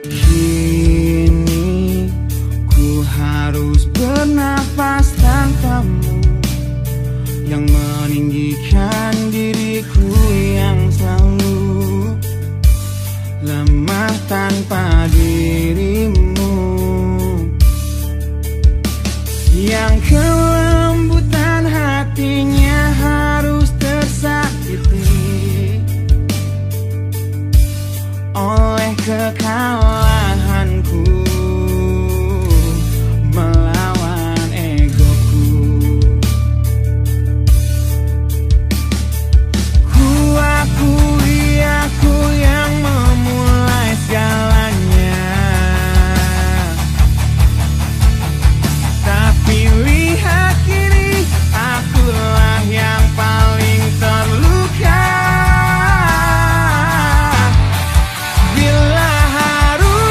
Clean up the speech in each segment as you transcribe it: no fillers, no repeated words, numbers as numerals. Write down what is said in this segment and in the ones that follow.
Kini ku harus bernafas tanpamu, yang meninggikan diriku yang selalu lemah tanpa dirimu, yang kelembutan hatinya harus tersakiti oleh kekalahanku melawan egoku. Ku akui aku yang memulai segalanya, tapi lihat kini akulah yang paling terluka. Bila harus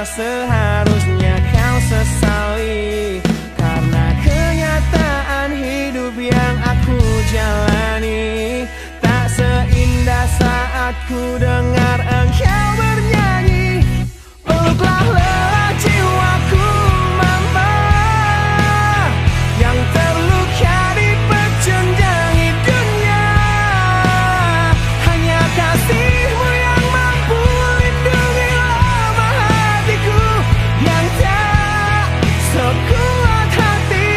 tak seharusnya kau sesali, karena kenyataan hidup yang aku jalani tak seindah saat ku dengar engkau bernyanyi. Peluklah lelah jiwaku mama, yang terluka dipecunjangi dunia. Hanya kasihmu yang mampu lindungi lemah hatiku yang tak sekuat hatimu.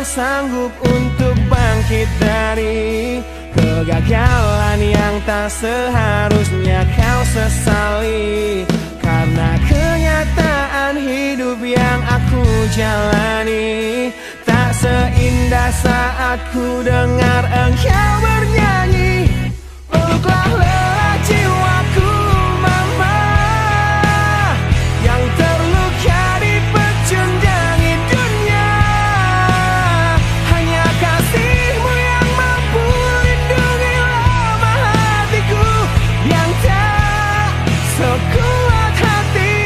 Sanggup untuk bangkit dari kegagalan yang tak seharusnya kau sesali, karena kenyataan hidup yang aku jalani tak seindah saat ku dengar engkau bernyanyi. Peluklah lelah jiwaku mama, yang terluka dipecunjangi dunia. Hanya kasihmu yang mampu lindungi lemah hatiku yang tak sekuat hatimu.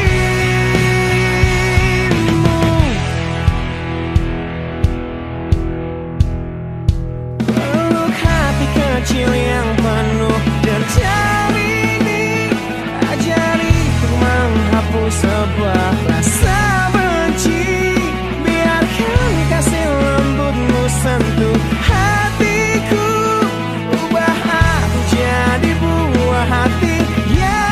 Peluk hati kecil yang penuh derjal ini, ajariku menghapus sebuah rasa benci. Biarkan kasih lembutmu sentuh hatiku, ubah aku jadi buah hati yang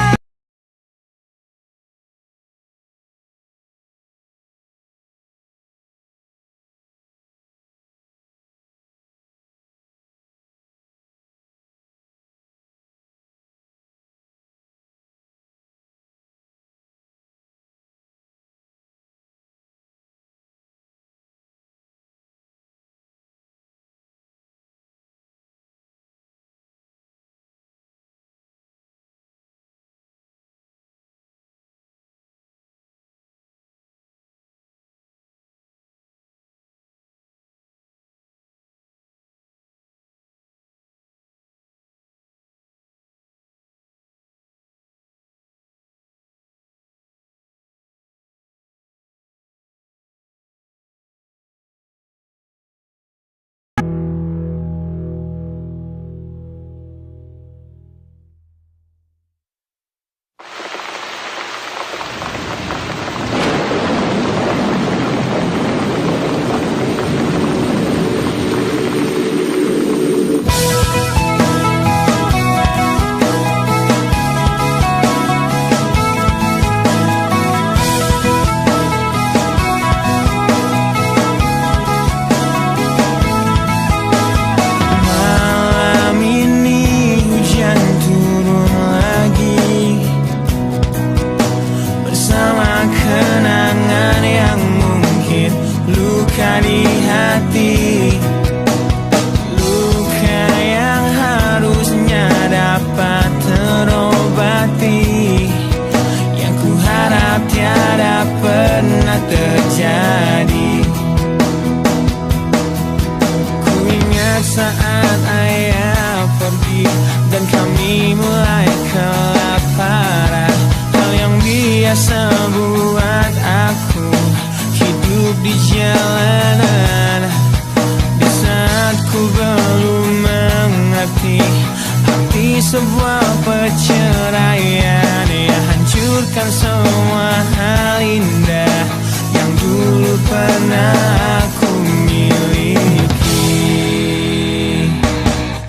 sebuah perceraian yang hancurkan semua hal indah yang dulu pernah aku miliki.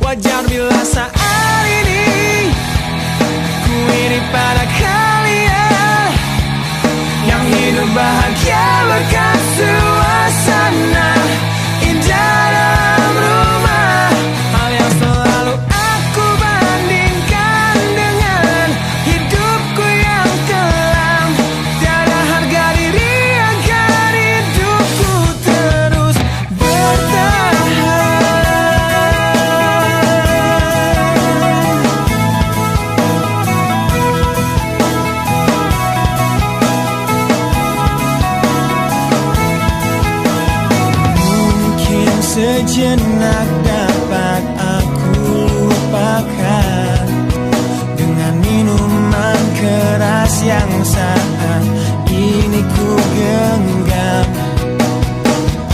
Wajar bila saat ini ku iri pada kalian yang hidup bahagia berkat suasana indah dalam rumah. Hal yang selalu aku bandingkan dengan hidupku yang kelam sejenak dapat aku lupakan dengan minuman keras yang saat ini ku genggam,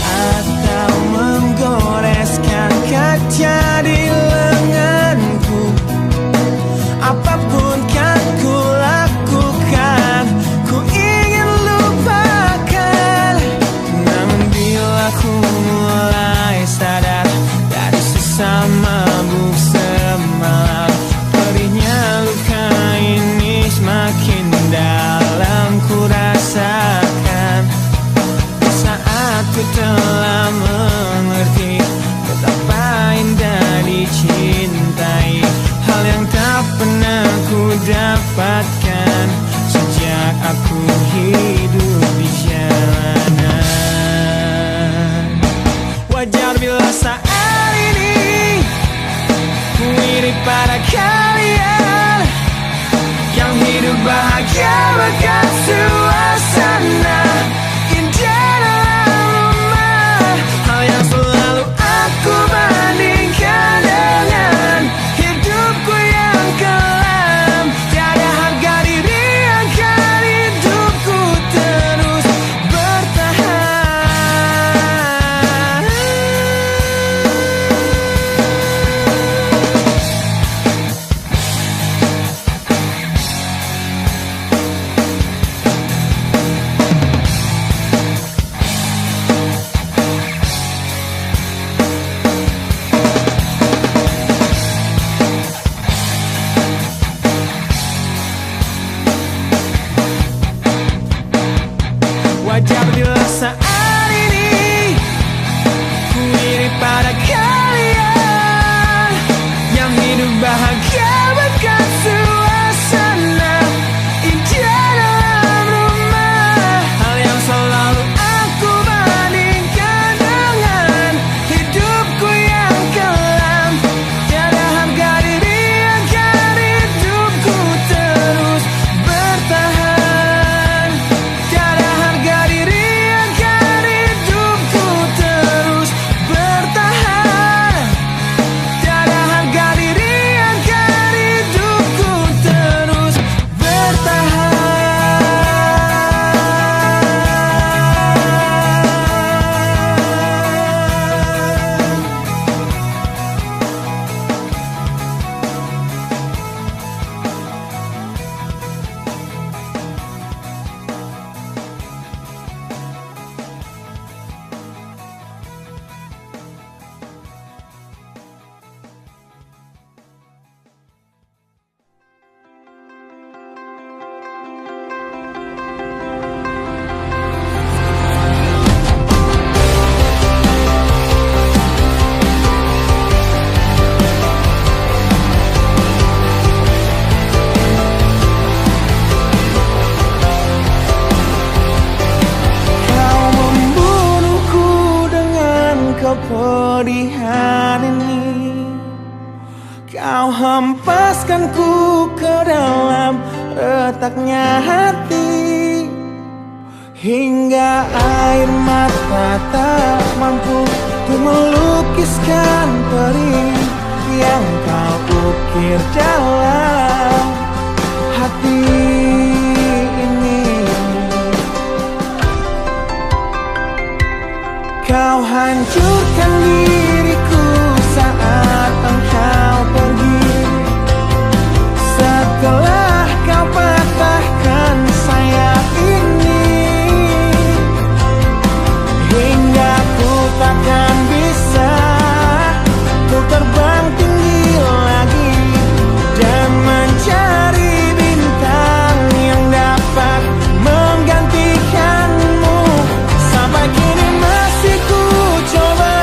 atau menggoreskan kaca di lenganku. Apapun kan ku lakukan, ku ingin lupakan. Namun bila ku mulai sadar dari sisa mabuk semalam, perihnya luka ini semakin dalam ku rasakan. Saat ku telah mengerti betapa indah dicintai, hal yang tak pernah ku dapatkan sejak aku hidup di jalanan. Wajar bila saat ini ku iri pada kalian yang hidup bahagia bahkan suasana indah dalam rumah. Hal yang selalu aku bandingkan dengan hidupku yang kelam. Tiada harga diri akan hidupku terus bertahan. Wajar bila saat ini ku iri pada kalian yang hidup bahagia bahkan suasana indah dalam rumah. Hal yang selalu aku bandingkan dengan hidupku yang kelam. Tiada harga diri agar hidupku terus bertahan. Tiada harga diri agar hidupku terus bertahan. Tiada harga diri agar hidupku terus bertahan. Kau membunuhku dengan kepedihan ini. Kau hempaskanku ke dalam retaknya hati, hingga air mata tak mampu untuk melukiskan perih yang kau ukir dalam hati ini. Kau hancurkan diriku saat engkau pergi, setelah kau patahkan sayap ini, hingga ku takkan bisa untuk terbang tinggi lagi dan mencari bintang yang dapat menggantikanmu. Sampai kini masih ku coba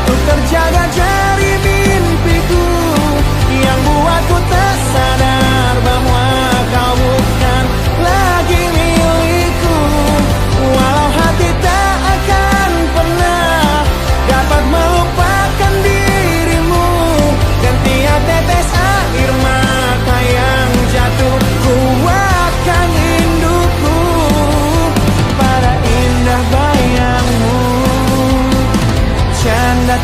untuk terjaga dari mimpiku yang buatku tak sadar bahwa kau bukan lagi milikku. Walau hati tak akan pernah dapat melupakan dirimu, dan tiap tetes air mata yang jatuh ku akan indukku pada indah bayangmu. Canda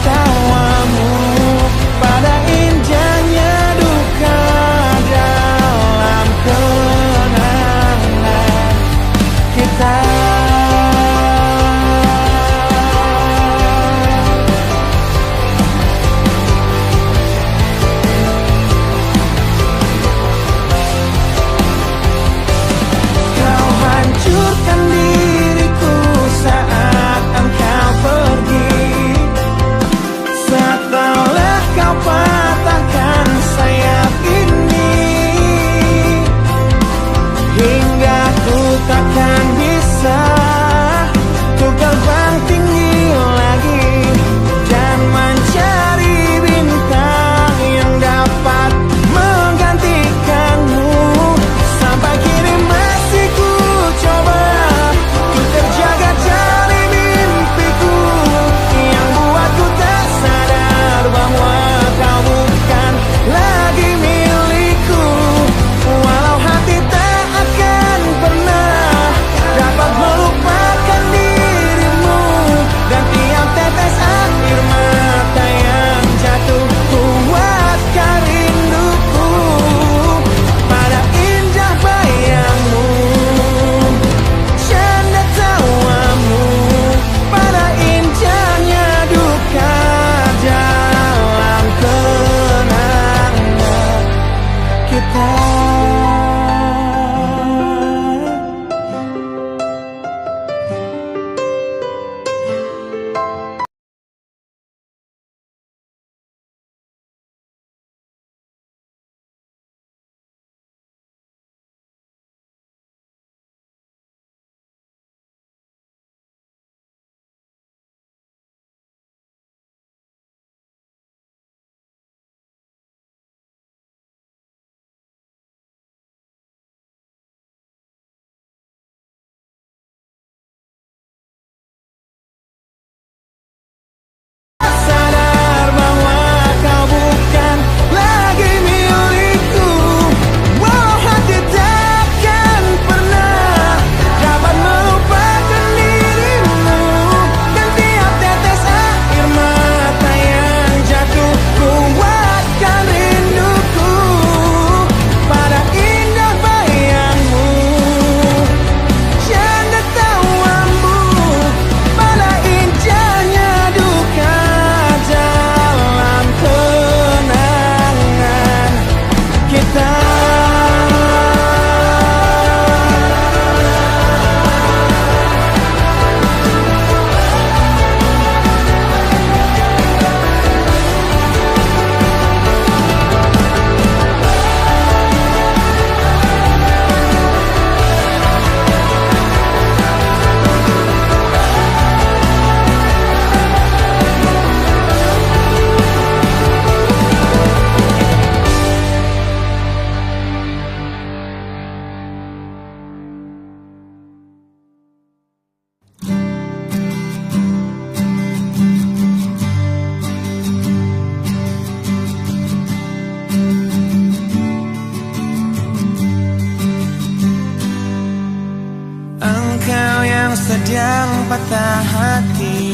sedang patah hati,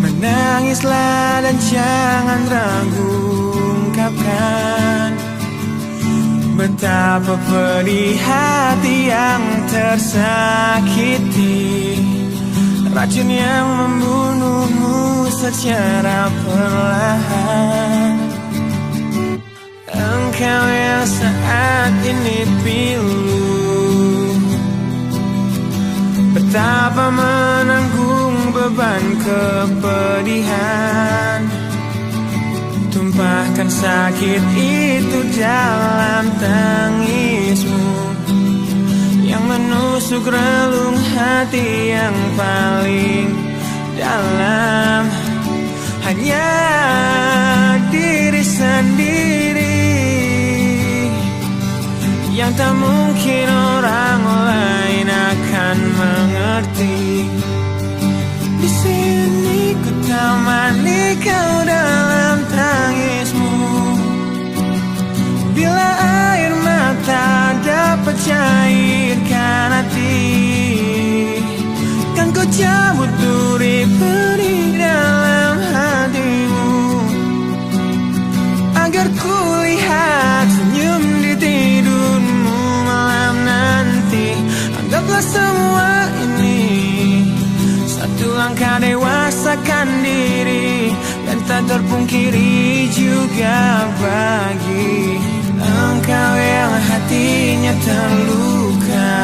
menangislah dan jangan ragu ungkapkan betapa pedih hati yang tersakiti, racun yang membunuhmu secara perlahan. Engkau yang saat ini pilu, betapa menanggung beban kepedihan, tumpahkan sakit itu dalam tangismu yang menusuk relung hati yang paling dalam. Hanya diri sendiri yang tak mungkin orang lain akan mengerti. Di sini ku temani kau dalam tangismu, bila air mata dapat cairkan hati, kan ku cabut duri pedih dalam hatimu, agar ku lihat senyum di tidurmu malam nanti. Anggaplah semua ini satu langkah dewasakan diri, dan tak terpungkiri juga bagi engkau yang hatinya terluka,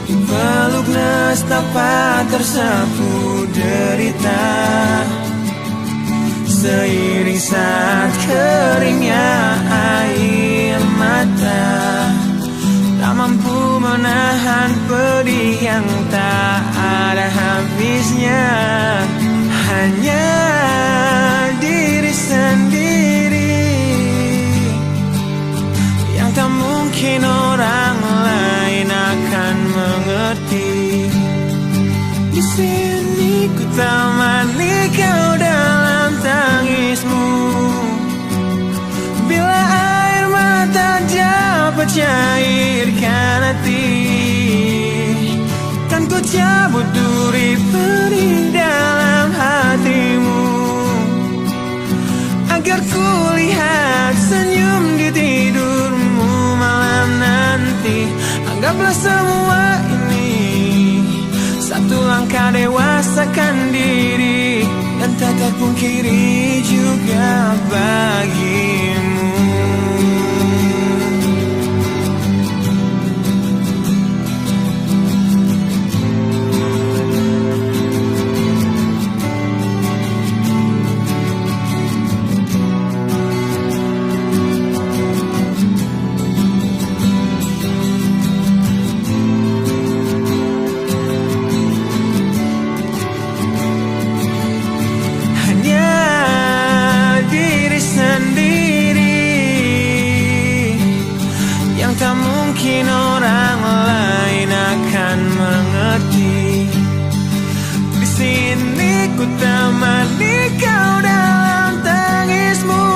dipeluk nestapa tersapu derita, seiring saat keringnya air mata, tak mampu menahan pedih yang tak ada habisnya. Hanya diri sendiri yang tak mungkin orang lain akan mengerti. Di sini ku temani kau dalam tangismu, bila air mata dapat cairkan hati, kan ku cabut duri pedih dalam hatimu, agar ku lihat senyum di tidurmu malam nanti. Anggaplah semua ini satu langkah dewasakan diri, dan tak terpungkiri juga bagimu. Tak mungkin orang lain akan mengerti. Di sini ku temani kau dalam tangismu,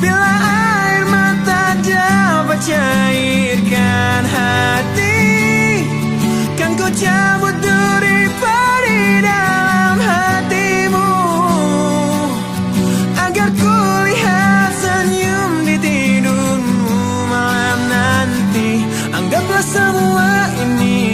bila air mata dapat cairkan hati, kan ku cabut duri pedih dalam hatimu, agar ku lihat senyum di tidurmu. Anggaplah semua ini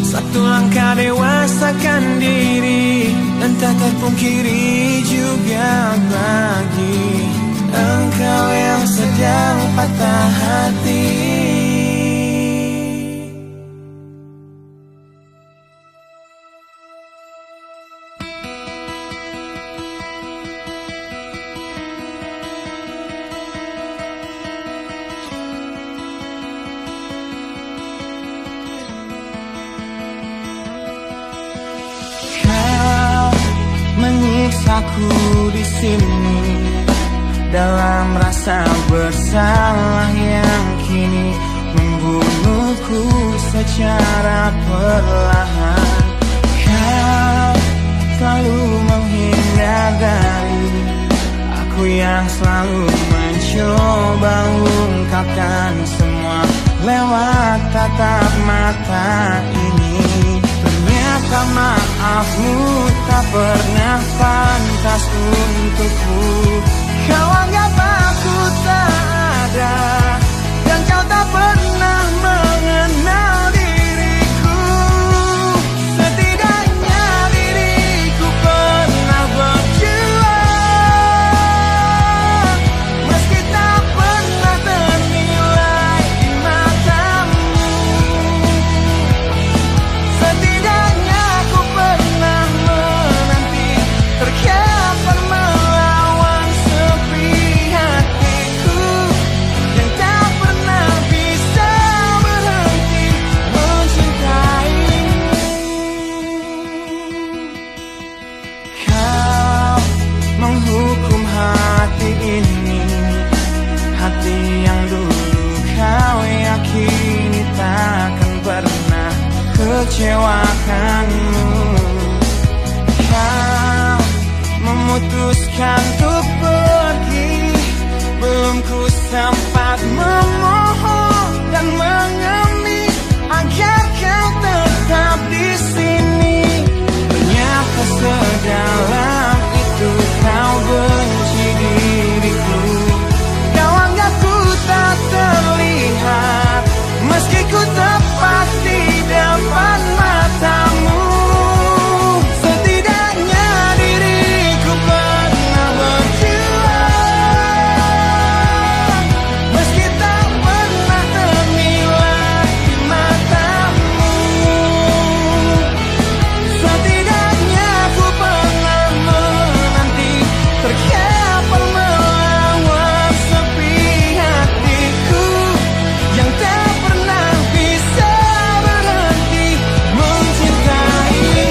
satu langkah dewasakan diri, dan tak terpungkiri juga bagi engkau yang sedang patah hati. Menyiksaku di sini dalam rasa bersalah yang kini membunuhku secara perlahan. Kau selalu menghindar dari aku yang selalu mencoba ungkapkan kita ini. Ternyata maafmu tak pernah pantas untukku. Kau anggap aku tak ada, dan kau tak pernah mengenal diriku. Setidaknya diriku pernah berjuang, meski tak pernah ternilai di matamu. Setidaknya aku pernah menanti, terkapar melawan sepi hatiku yang tak pernah bisa berhenti mencintaimu. Kau menghukum hati ini, hati yang dulu kau yakini takkan pernah kecewakanmu. Kau memutuskan untuk pergi, belum ku sempat memohon dan mengemis agar kau tetap di sini. Ternyata sedalam itu kau benci diriku. Kau anggap ku tak terlihat, meski ku tepat di depan matamu. Setidaknya diriku pernah berjuang, meski tak pernah ternilai di matamu. Setidaknya aku pernah menanti, terkapar melawan sepi hatiku yang tak pernah bisa berhenti mencintaimu.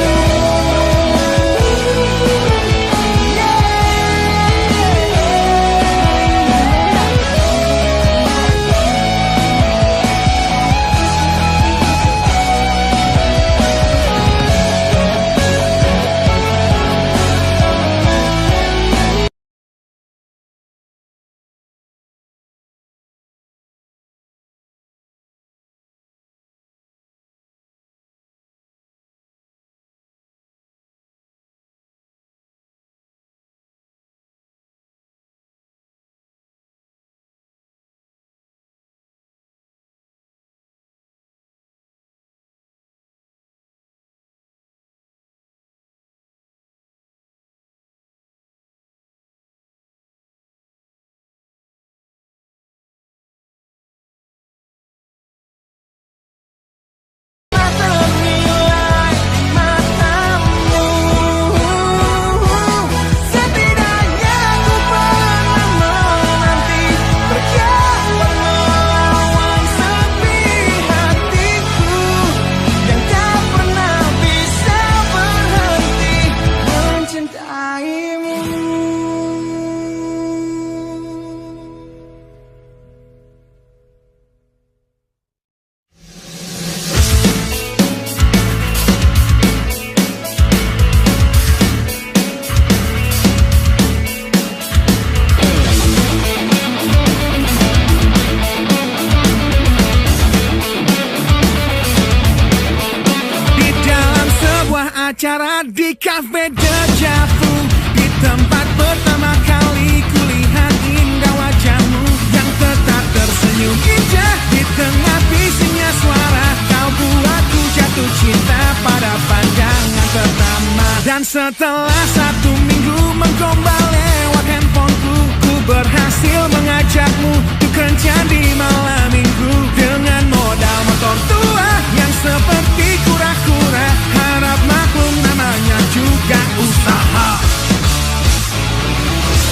Acara di Cafe Deja Vu, di tempat pertama kali kulihat indah wajahmu yang tetap tersenyum indah di tengah bisingnya suara. Kau buatku jatuh cinta pada pandangan pertama. Dan setelah 1 minggu menggombal lewat handphoneku, ku berhasil mengajakmu untuk kencan di malam minggu dengan modal motor tua yang seperti kura-kura. Harap maklum namanya juga usaha.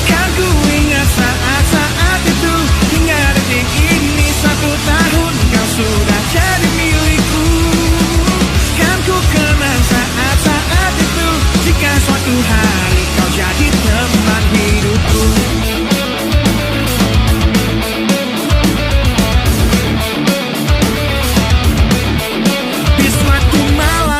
Kan ku ingat saat-saat itu, hingga detik ini 1 tahun kau sudah jadi milikku. Kan ku kenang saat-saat itu, jika suatu hari kau jadi teman hidupku.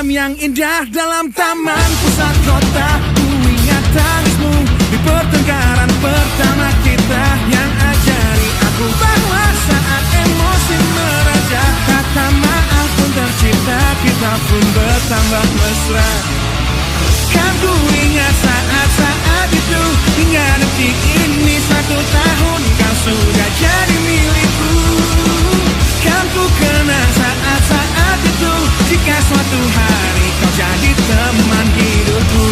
Yang indah dalam taman pusat kota, ku ingat tangismu di pertengkaran pertama kita, yang ajari aku bahwa saat emosi mereda, kata maaf pun tercipta, kita pun bertambah mesra. Kan ku ingat saat-saat itu, hingga detik ini 1 tahun kau sudah jadi milikku. Kan ku kenang saat-saat itu, jika suatu hari kau jadi teman hidupku.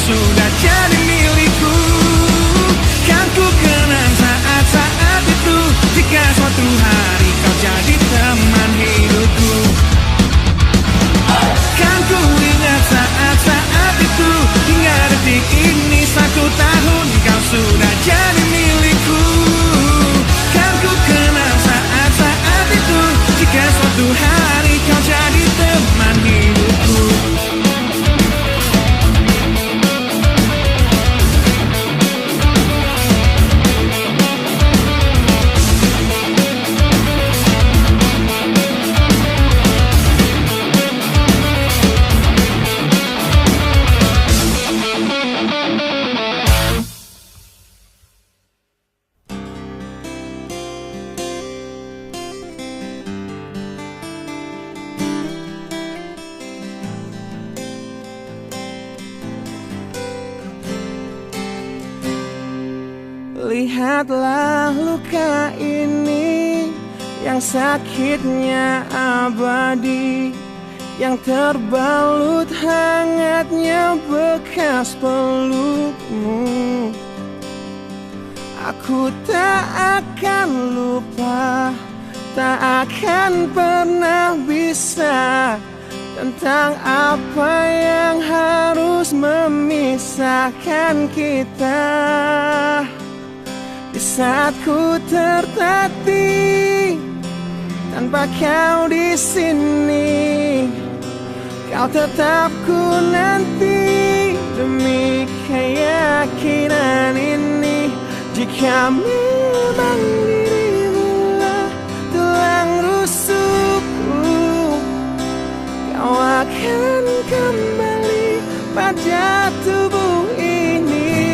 Sudah jadi milikku. Kan ku kenang saat-saat itu, jika suatu hari kau jadi teman hidupku. Kan ku ingat saat-saat itu, hingga detik ini 1 tahun kau sudah jadi milikku. Kan ku kenang saat-saat itu, jika suatu hari kau jadi teman hidupku. Lihatlah luka ini, yang sakitnya abadi, yang terbalut hangatnya bekas pelukmu. Aku tak akan lupa, tak akan pernah bisa, tentang apa yang harus memisahkan kita. Di saat ku tertatih tanpa kau di sini, kau tetap ku nanti demi keyakinan ini. Jika memang dirimulah tulang rusukku, kau akan kembali pada tubuh ini.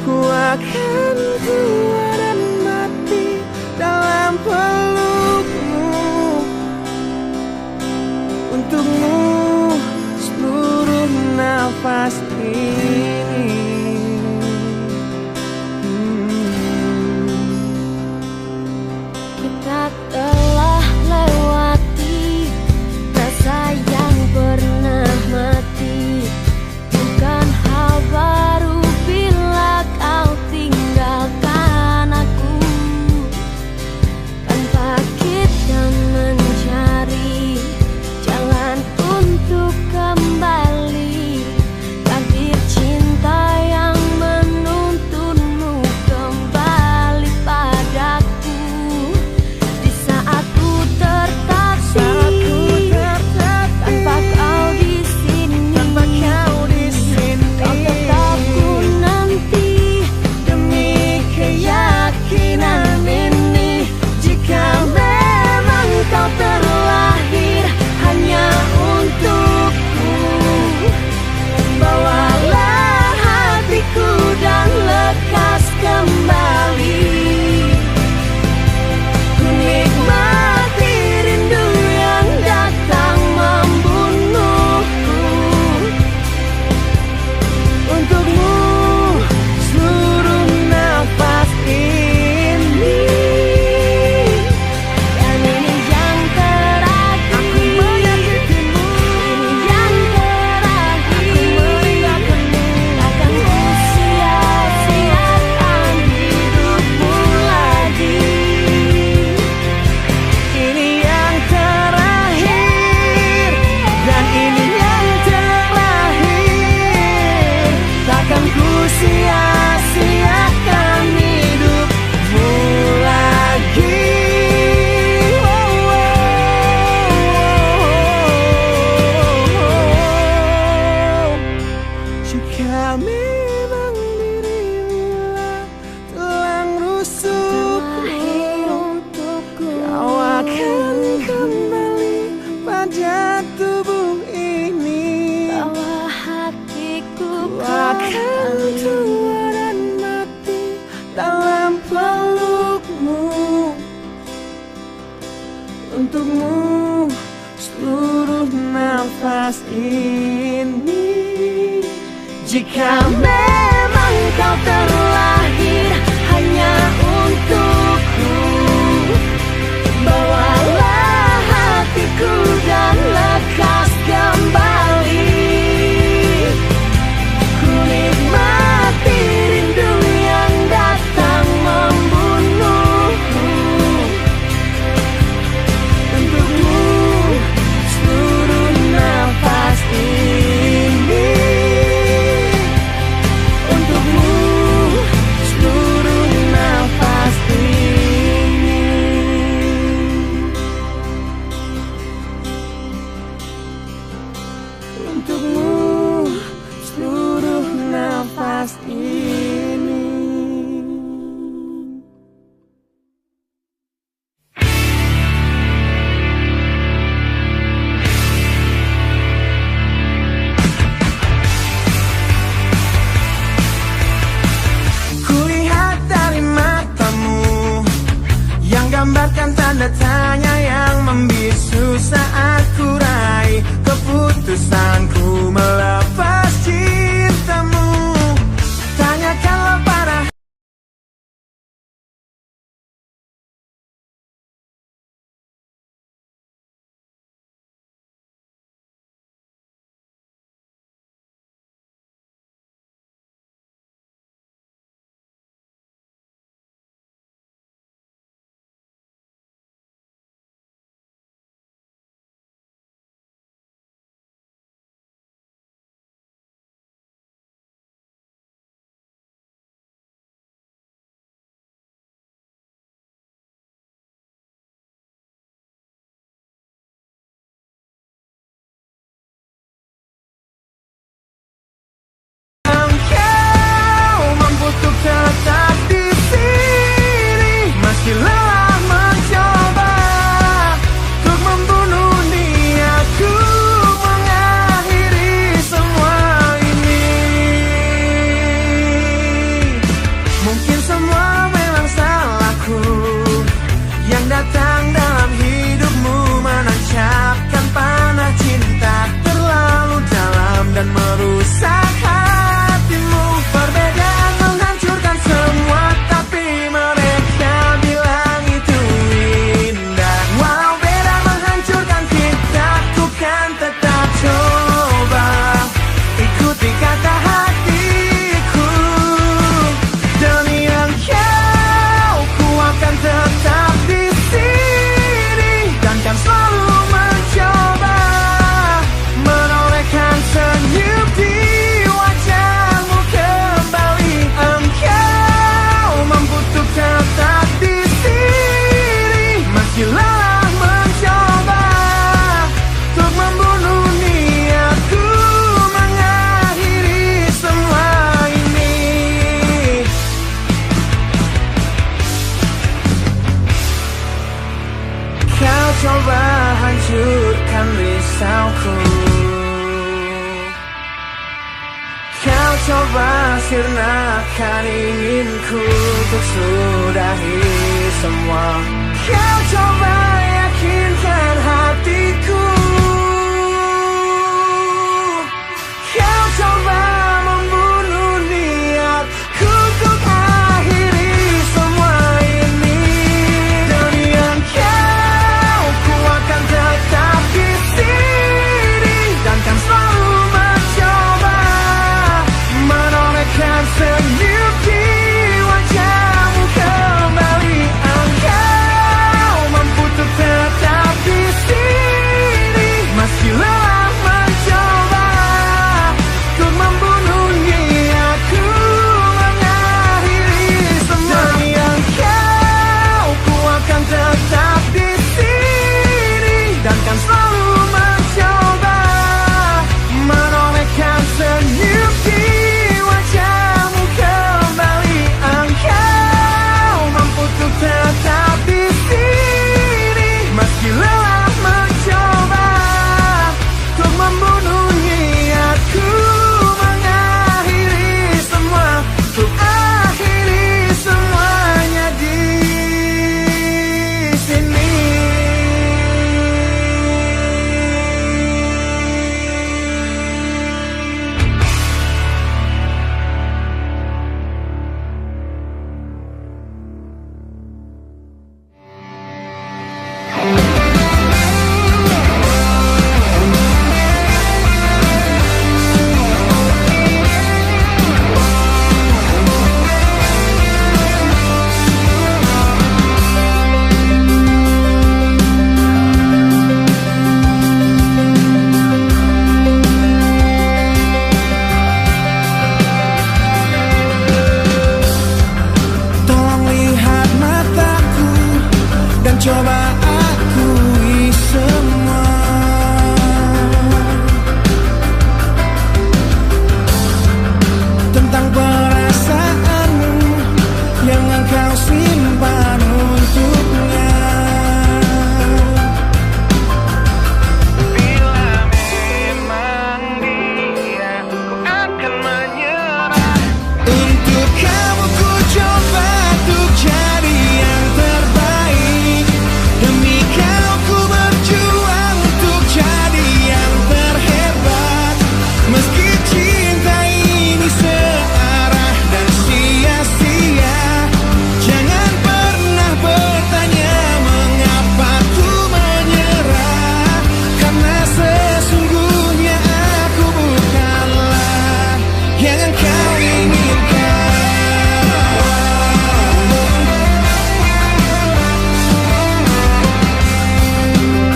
Ku akan keluar dan mati dalam pelukmu. Untukmu seluruh nafas ini. Kita telah lewati rasa yang pernah mati. Bukan hal baru bila kau tinggalkan aku, tanpa kita mencari jalan untuk kembali. Kan dalam pelukmu. Untukmu seluruh nafas ini. Jika memang kau terlahir hanya untukku, bawalah hatiku dan lekas kembali. Ku nikmati rindu yang datang membunuhku. Untukmu seluruh nafas ini. Untukmu seluruh nafas ini. Untukmu seluruh nafas ini. Kulihat dari matamu yang gambarkan tanda tanya yang membisu saat ku raih keputusanku melepas cintamu. Tanyakanlah pada tetap di sini, meski lelah mencoba untuk membunuh niatku mengakhiri semua ini. Mungkin semua memang salahku yang datang dalam hidupmu, menancapkan panah cinta terlalu dalam dan merusak hatimu. Perbedaan menghancurkan semua, tapi mereka bilang itu indah. Walau beda menghancurkan kita, ku kan tetap coba ikuti kata hatiku. Demi engkau, ku akan tetap di sini dan kan selalu mencoba menorehkan senyum di wajahmu kembali. Engkau mampu untuk tetap di sini, meski lelah mencoba untuk membunuh niatku mengakhiri semua ini. Kau coba hancurkan risauku, kau coba sirnakan inginku untuk sudahi semua. Kau coba yakinkan hatiku, kau coba membunuh niatku untuk akhiri semua ini. Demi engkau, ku akan tetap di sini dan kan selalu mencoba menorehkan senyum di wajahmu kembali. Engkau mampu untuk coba akui semua. Tentang perasaanmu yang engkau simpan untuknya. Bila memang dia, ku akan menyerah. Untuk kamu ku coba untuk jadi yang terbaik. Demi kau ku berjuang untuk jadi yang terhebat. Meski cinta ini searah dan sia-sia, jangan pernah bertanya mengapa ku menyerah. Karena sesungguhnya aku bukanlah yang engkau inginkan.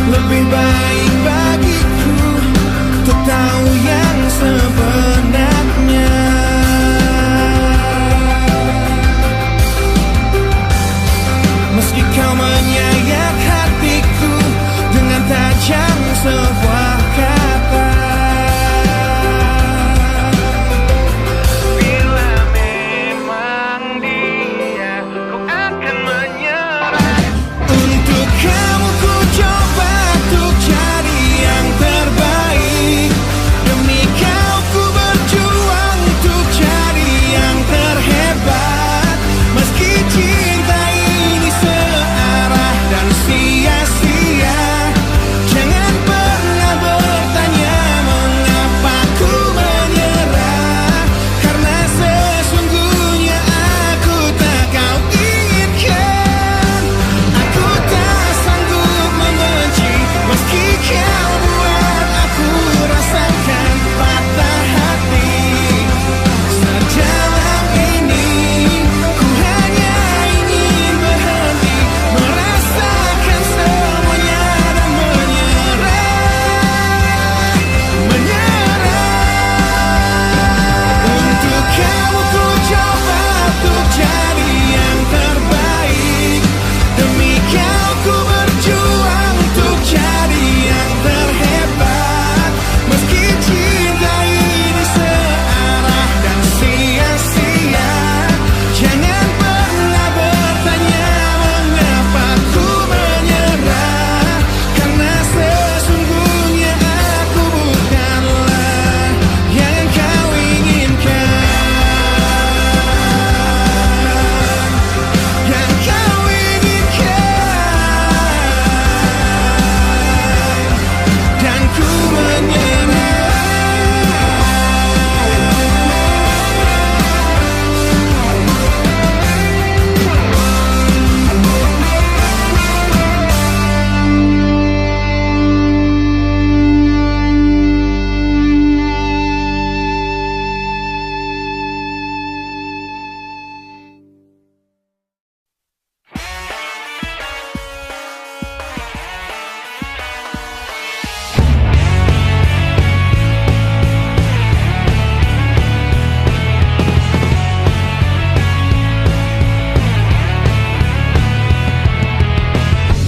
Lebih baik bagiku untuk tahu yang sebenarnya. Meski kau menyayat hatiku dengan tajam sebuah kata. Bila memang dia, ku akan menyerah. Untuk kamu ku coba untuk jadi yang terbaik. Demi kau ku berjuang untuk jadi yang terhebat. Meski cinta ini searah dan sia-sia, jangan pernah bertanya mengapa ku menyerah. Karena sesungguhnya aku tak kau inginkan. Aku tak sanggup membenci, meski kau buat aku rasakan patah hati. Sedalam ini ku hanya ingin berhenti merasakan semuanya dan menyerah. Untuk kamu ku coba untuk jadi yang terbaik. Demi kau ku berjuang untuk jadi yang terhebat. Meski cinta ini searah dan sia-sia, jangan pernah bertanya mengapa ku menyerah. Karena sesungguhnya aku bukanlah yang kau inginkan. Yang kau inginkan. Dan ku menyerah.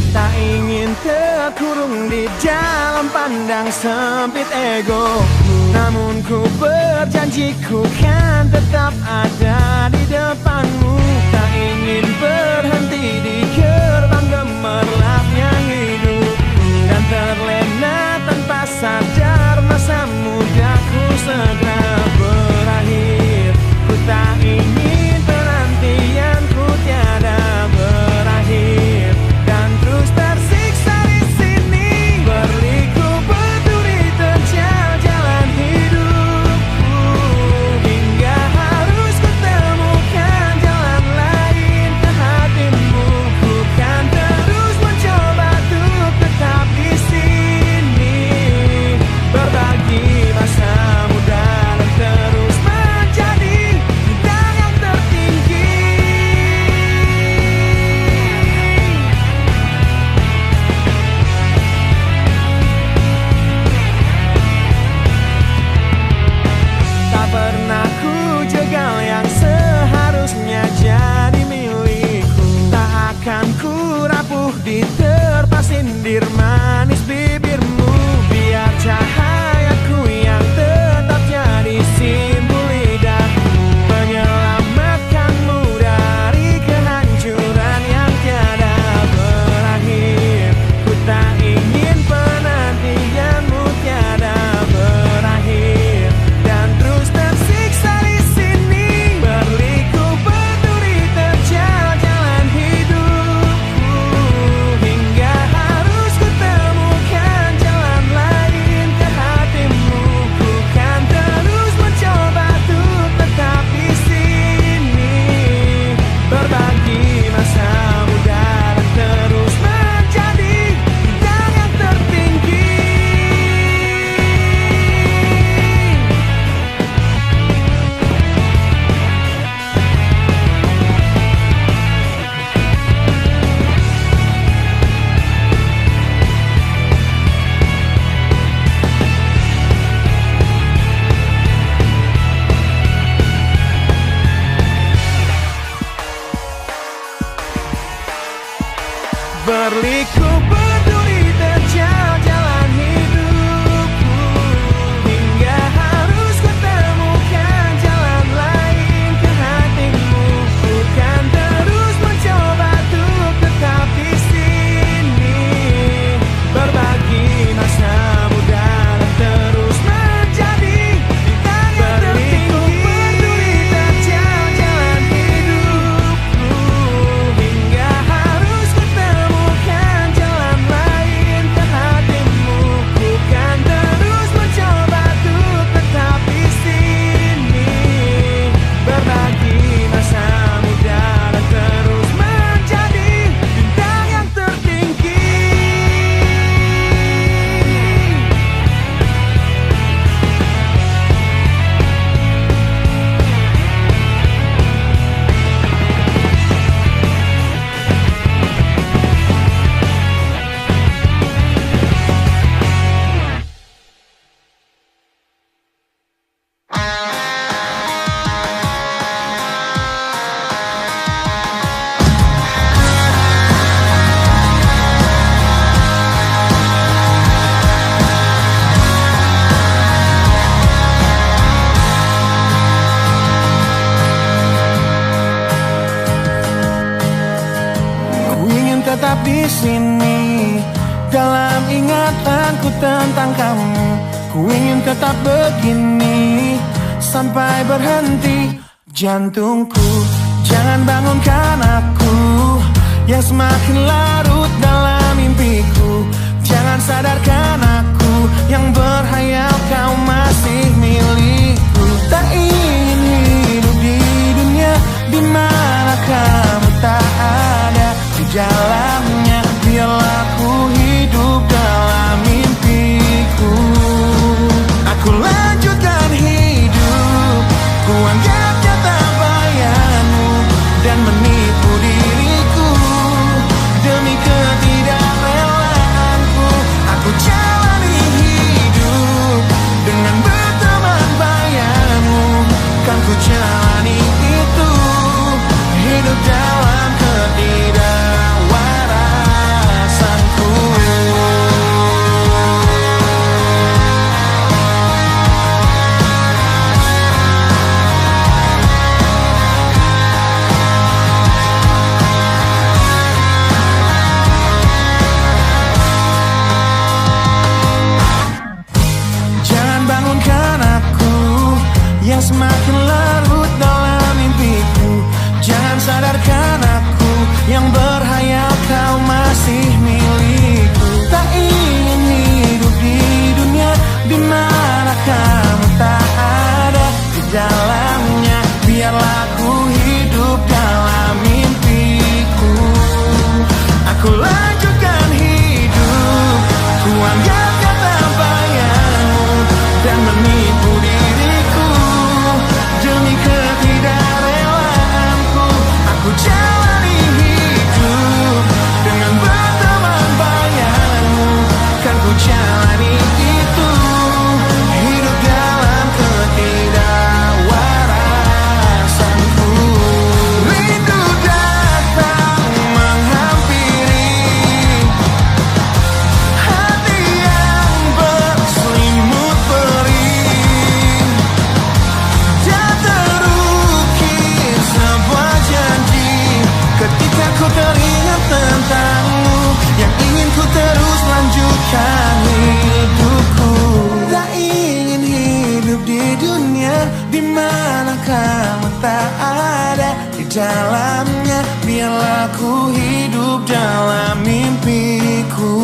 Tak ingin terkurung di dalam pandang sempit ego. Namun ku berjanji ku kan tetap ada di depanmu. Tak ingin berhenti di gerbang gemerlapnya hidup, dan terlena tanpa sadar masa mudaku segera berakhir. Ku tak ingin penantianku tiada berakhir, dan terus tersiksa di sini berliku berduri terjal jalan hidupku. Hingga harus kutemukan jalan lain. Berliku peduli terjal jalan hidupku, hingga harus kutemukan jalan lain ke hatimu. Ku kan terus mencoba untuk tetap di sini, berbagi masa muda dan terus menjadi bintang yang tertinggi. Peduli terjal jalan hidupku, hingga harus kutemukan jalan lain ke hatimu. Ku kan terus mencoba untuk tetap di sini, berbagi masa muda dan terus menjadi bintang yang tertinggi. Ku ingin tetap di sini dalam ingatanku tentang kamu. Ku ingin tetap begini sampai berhenti jantungku. Jangan bangunkan aku yang semakin larut dalam mimpiku. Jangan sadarkan aku yang berhayal kau masih milikku. Tak ingin hidup di dunia di mana kamu tak ada di dalamnya. Biarlah ku hidup dalam mimpiku. Aku lanjutkan hidup, ku anggap nyata bayanmu dan menipu diriku demi ketidakrelaanku. Aku jalani hidup dengan berteman bayanmu. Kan ku jalani itu, hidup dalam ketidakwarasanku. Jangan bangunkan aku yang semakin larut dalam mimpiku. Jangan sadarkan aku yang berhayal kau masih milikku. Tak ingin hidup di dunia di mana kamu tak ada di dalamnya. Biarlah ku hidup dalam mimpiku. Aku lanjutkan hidup, ku anggap nyata bayangmu dan menipu diriku demi ketidakrelaanku. Aku jalani hidup dengan berteman bayanmu. Kan ku jalani itu, hidup dalam ketidakwarasanku. Rindu datang menghampiri hati yang berselimut perih, dan terukir sebuah janji ketika ku teringat tentangmu, yang ingin ku terus lanjutkan hidupku. Tak ingin hidup di dunia di mana kamu tak ada di dalamnya. Biarlah ku hidup dalam mimpiku.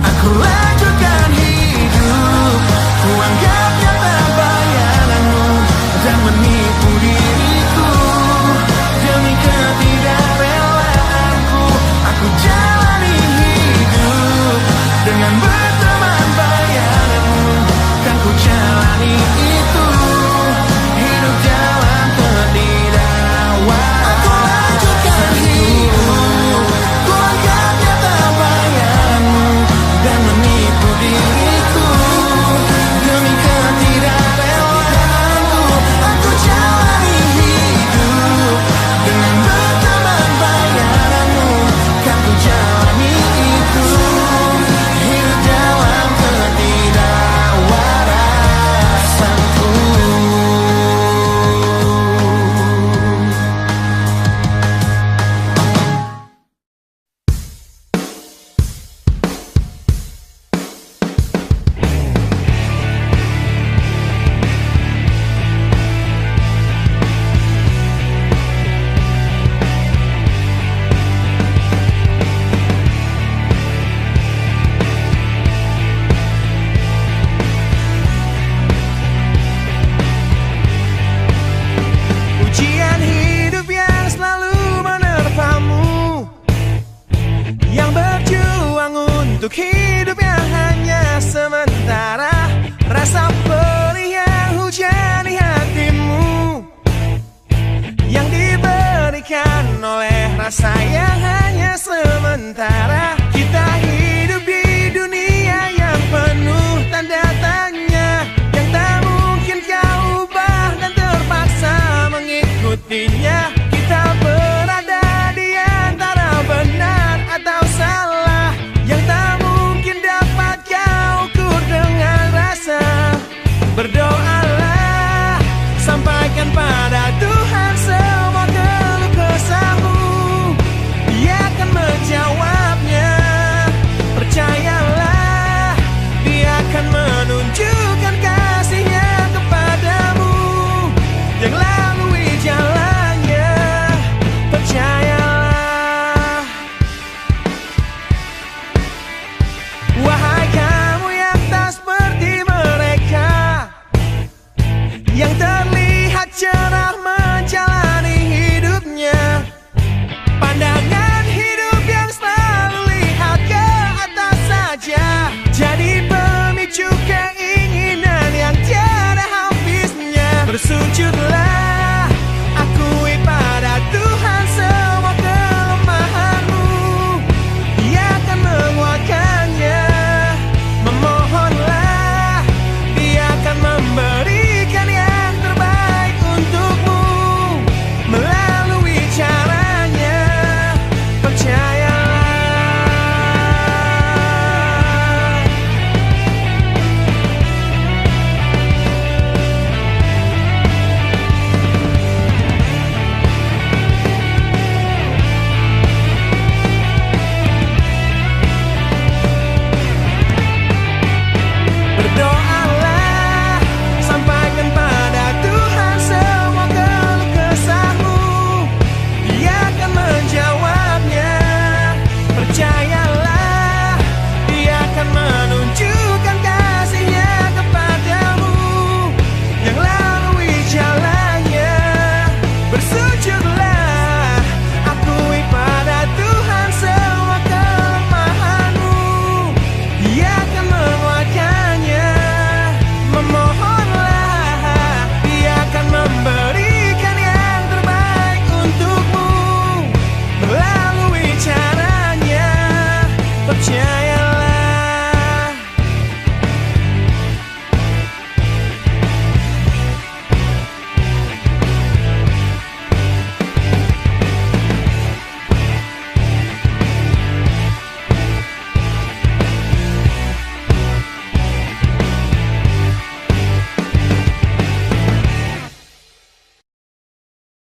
Aku lanjutkan hidup, ku anggap nyata bayanganmu dan menipu diriku demi ketidakrelaanku. Aku jalani hidup dengan berteman bayanganmu. Kan ku jalani itu, hidup dalam ketidakwarasanku. untuk hidup yang hanya sementara. Rasa perih yang hujani hatimu, yang diberikan oleh rasa yang hanya sementara. Kita hidup di dunia yang penuh tanda tanya, yang tak mungkin kau ubah dan terpaksa mengikutinya. Kita berada di antara benar atau salah, yang tak mungkin dapat kau ukur dengan rasa. Berdoalah, sampaikan pada Tuhan semua keluh kesahmu, Dia akan menjawabnya. Percayalah, Dia akan menunjukkan kasih-Nya kepadamu, yang lalui jalannya. Percayalah. Wahai kamu yang tak seperti mereka, yang terlihat cerah menjalani hidupnya, pandangan hidup yang selalu lihat ke atas saja, jadi pemicu keinginan yang tiada habisnya. Bersujudlah